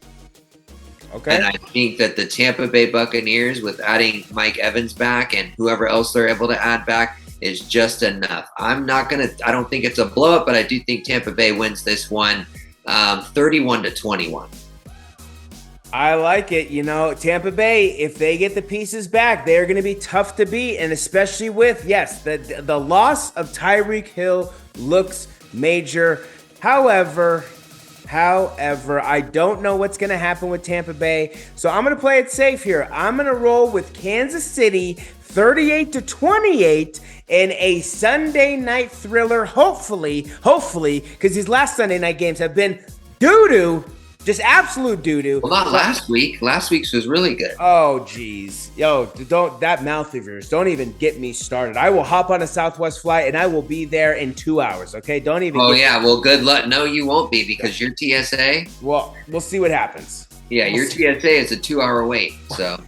Speaker 2: Okay.
Speaker 1: And I think that the Tampa Bay Buccaneers, with adding Mike Evans back and whoever else they're able to add back, is just enough. I don't think it's a blow up, but I do think Tampa Bay wins this one 31-21.
Speaker 2: I like it. Tampa Bay, if they get the pieces back, they're going to be tough to beat. And especially with, the loss of Tyreek Hill looks major. However, I don't know what's going to happen with Tampa Bay. So I'm going to play it safe here. I'm going to roll with Kansas City 38-28 in a Sunday night thriller. Hopefully, because these last Sunday night games have been doo-doo. Just absolute doo-doo.
Speaker 1: Well, not last week. Last week's was really good.
Speaker 2: Oh, geez. Yo, don't that mouth of yours. Don't even get me started. I will hop on a Southwest flight, and I will be there in 2 hours, okay? Don't even
Speaker 1: well, good luck. No, you won't be because your TSA.
Speaker 2: Well, we'll see what happens.
Speaker 1: Yeah, your TSA is a 2-hour wait, so.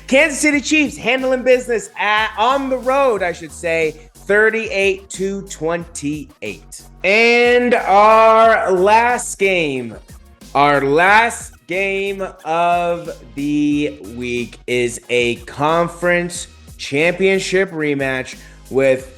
Speaker 2: Kansas City Chiefs handling business on the road, I should say, 38-28. And our last game of the week is a conference championship rematch with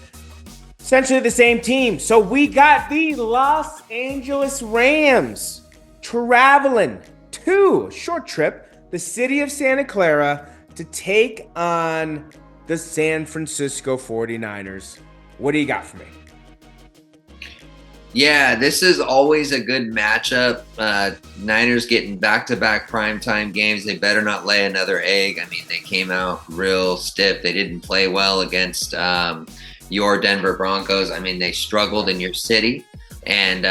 Speaker 2: essentially the same team. So we got the Los Angeles Rams traveling to a short trip, the city of Santa Clara, to take on the San Francisco 49ers. What do you got for me?
Speaker 1: Yeah, this is always a good matchup. Niners getting back-to-back primetime games. They better not lay another egg. I mean, they came out real stiff. They didn't play well against your Denver Broncos. I mean, they struggled in your city, and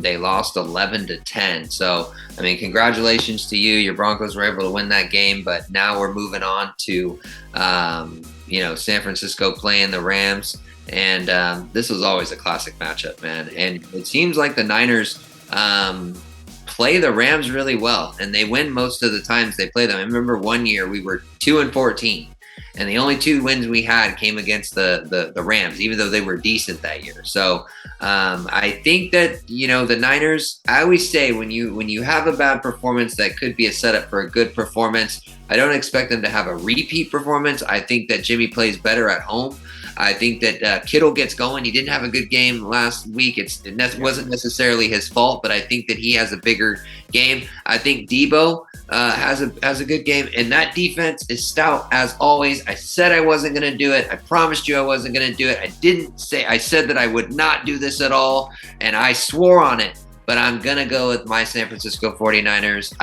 Speaker 1: they lost 11-10. So, I mean, congratulations to you. Your Broncos were able to win that game, but now we're moving on to, San Francisco playing the Rams. And this was always a classic matchup, man. And it seems like the Niners play the Rams really well, and they win most of the times they play them. I remember one year we were 2-14, and the only 2 wins we had came against the Rams, even though they were decent that year. So I think that the Niners. I always say when you have a bad performance, that could be a setup for a good performance. I don't expect them to have a repeat performance. I think that Jimmy plays better at home. I think that Kittle gets going. He didn't have a good game last week. It wasn't necessarily his fault, but I think that he has a bigger game. I think Debo has a good game, and that defense is stout as always. I said I wasn't going to do it. I promised you I wasn't going to do it. I said that I would not do this at all, and I swore on it. But I'm going to go with my San Francisco 49ers.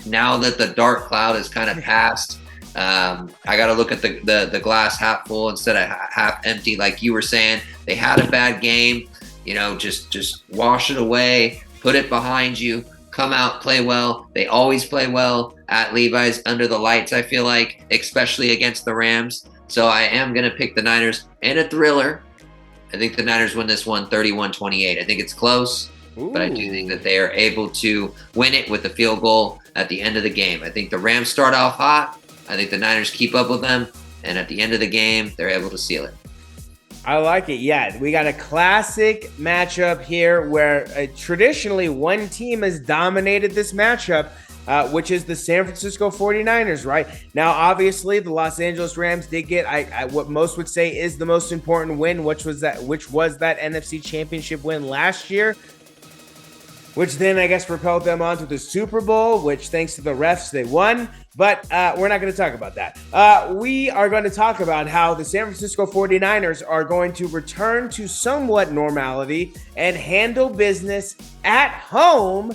Speaker 1: Now that the dark cloud is kind of passed, I got to look at the glass half full instead of half empty. Like you were saying, they had a bad game. Just wash it away, put it behind you, come out, play well. They always play well at Levi's under the lights, I feel like, especially against the Rams. So I am going to pick the Niners in a thriller. I think the Niners win this one 31-28. I think it's close. Ooh. But I do think that they are able to win it with a field goal at the end of the game. I think the Rams start off hot. I think the Niners keep up with them. And at the end of the game, they're able to seal it.
Speaker 2: I like it. Yeah, we got a classic matchup here where traditionally one team has dominated this matchup, which is the San Francisco 49ers, right? Now, obviously, the Los Angeles Rams did get what most would say is the most important win, which was that NFC Championship win last year, which then I guess propelled them onto the Super Bowl, which thanks to the refs, they won. But we're not going to talk about that. We are going to talk about how the San Francisco 49ers are going to return to somewhat normality and handle business at home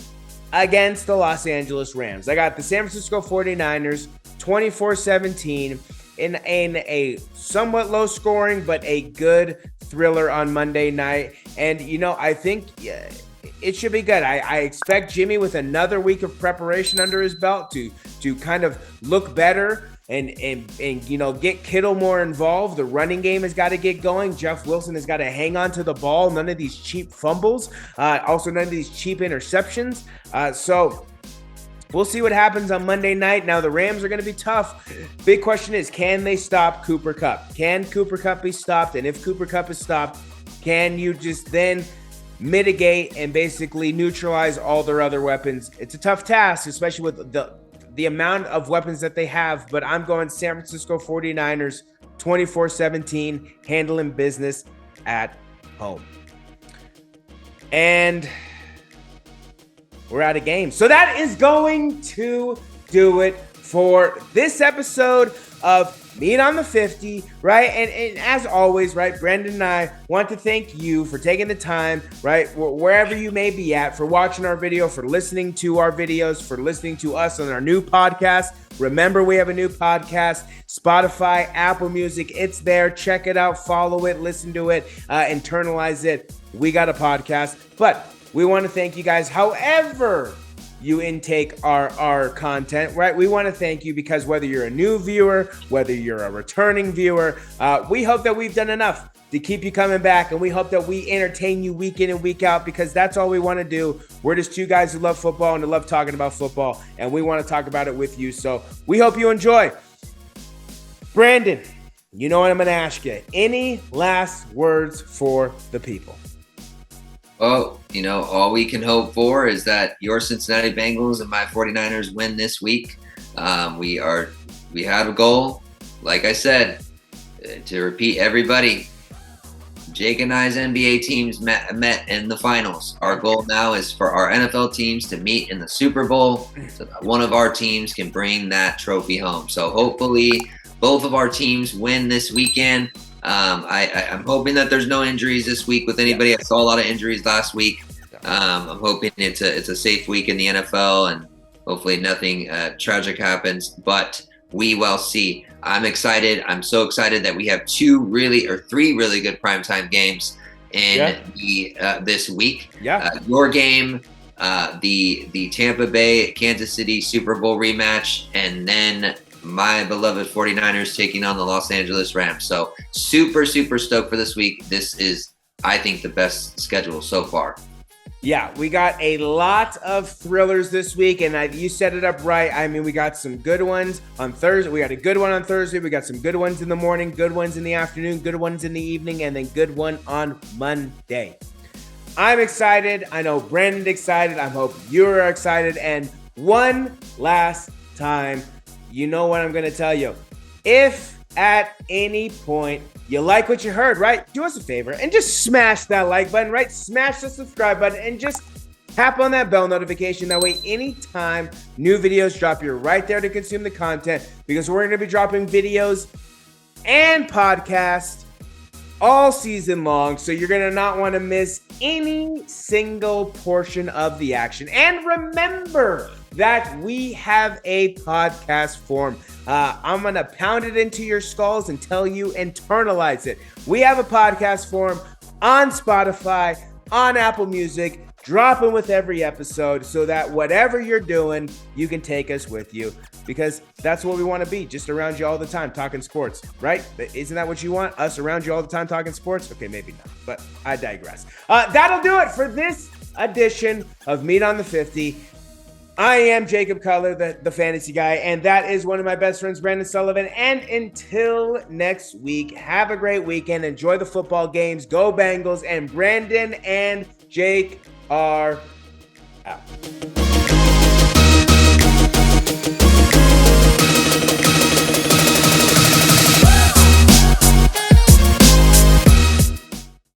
Speaker 2: against the Los Angeles Rams. I got the San Francisco 49ers 24-17 in a somewhat low scoring, but a good thriller on Monday night. And, I think it should be good. I expect Jimmy with another week of preparation under his belt to kind of look better and get Kittle more involved. The running game has got to get going. Jeff Wilson has got to hang on to the ball. None of these cheap fumbles. Also, none of these cheap interceptions. So we'll see what happens on Monday night. Now, the Rams are going to be tough. Big question is, can they stop Cooper Kupp? Can Cooper Kupp be stopped? And if Cooper Kupp is stopped, can you just then mitigate and basically neutralize all their other weapons? It's a tough task, especially with the amount of weapons that they have, but I'm going San Francisco 49ers 24-17, handling business at home. And we're out of games. So that is going to do it for this episode of Meet on the 50, right? And as always, right, Brandon and I want to thank you for taking the time, right, wherever you may be at, for watching our video, for listening to our videos, for listening to us on our new podcast. Remember, we have a new podcast, Spotify, Apple Music. It's there. Check it out. Follow it. Listen to it. Internalize it. We got a podcast. But we want to thank you guys however you intake our content, right? We want to thank you because whether you're a new viewer, whether you're a returning viewer, we hope that we've done enough to keep you coming back, and we hope that we entertain you week in and week out, because that's all we want to do. We're just two guys who love football and who love talking about football, and we want to talk about it with you. So we hope you enjoy. Brandon, you know what I'm going to ask you. Any last words for the people?
Speaker 1: Well, all we can hope for is that your Cincinnati Bengals and my 49ers win this week. We have a goal, like I said, to repeat everybody. Jake and I's NBA teams met in the finals. Our goal now is for our NFL teams to meet in the Super Bowl so that one of our teams can bring that trophy home. So hopefully both of our teams win this weekend. I'm hoping that there's no injuries this week with anybody. I saw a lot of injuries last week. I'm hoping it's a safe week in the NFL, and hopefully nothing tragic happens, but we will see. I'm excited. I'm so excited that we have three really good primetime games in this week. Your game, the Tampa Bay Kansas City Super Bowl rematch, and then my beloved 49ers taking on the Los Angeles Rams. So super, super stoked for this week. This is, I think, the best schedule so far.
Speaker 2: Yeah, we got a lot of thrillers this week, and you set it up right. I mean, we got some good ones on Thursday. We got a good one on Thursday. We got some good ones in the morning, good ones in the afternoon, good ones in the evening, and then good one on Monday. I'm excited. I know Brandon's excited. I hope you're excited. And one last time, you know what I'm going to tell you. If at any point you like what you heard, right? Do us a favor and just smash that like button, right? Smash the subscribe button and just tap on that bell notification. That way, anytime new videos drop, you're right there to consume the content, because we're going to be dropping videos and podcasts all season long. So you're going to not want to miss any single portion of the action. And remember that we have a podcast form. I'm going to pound it into your skulls until you internalize it. We have a podcast form on Spotify, on Apple Music, dropping with every episode, so that whatever you're doing, you can take us with you, because that's what we want to be, just around you all the time talking sports, right? Isn't that what you want? Us around you all the time talking sports? Okay, maybe not, but I digress. That'll do it for this edition of Meat on the 50. I am Jacob Cutler, the fantasy guy, and that is one of my best friends, Brandon Sullivan. And until next week, have a great weekend. Enjoy the football games. Go Bengals. And Brandon and Jake are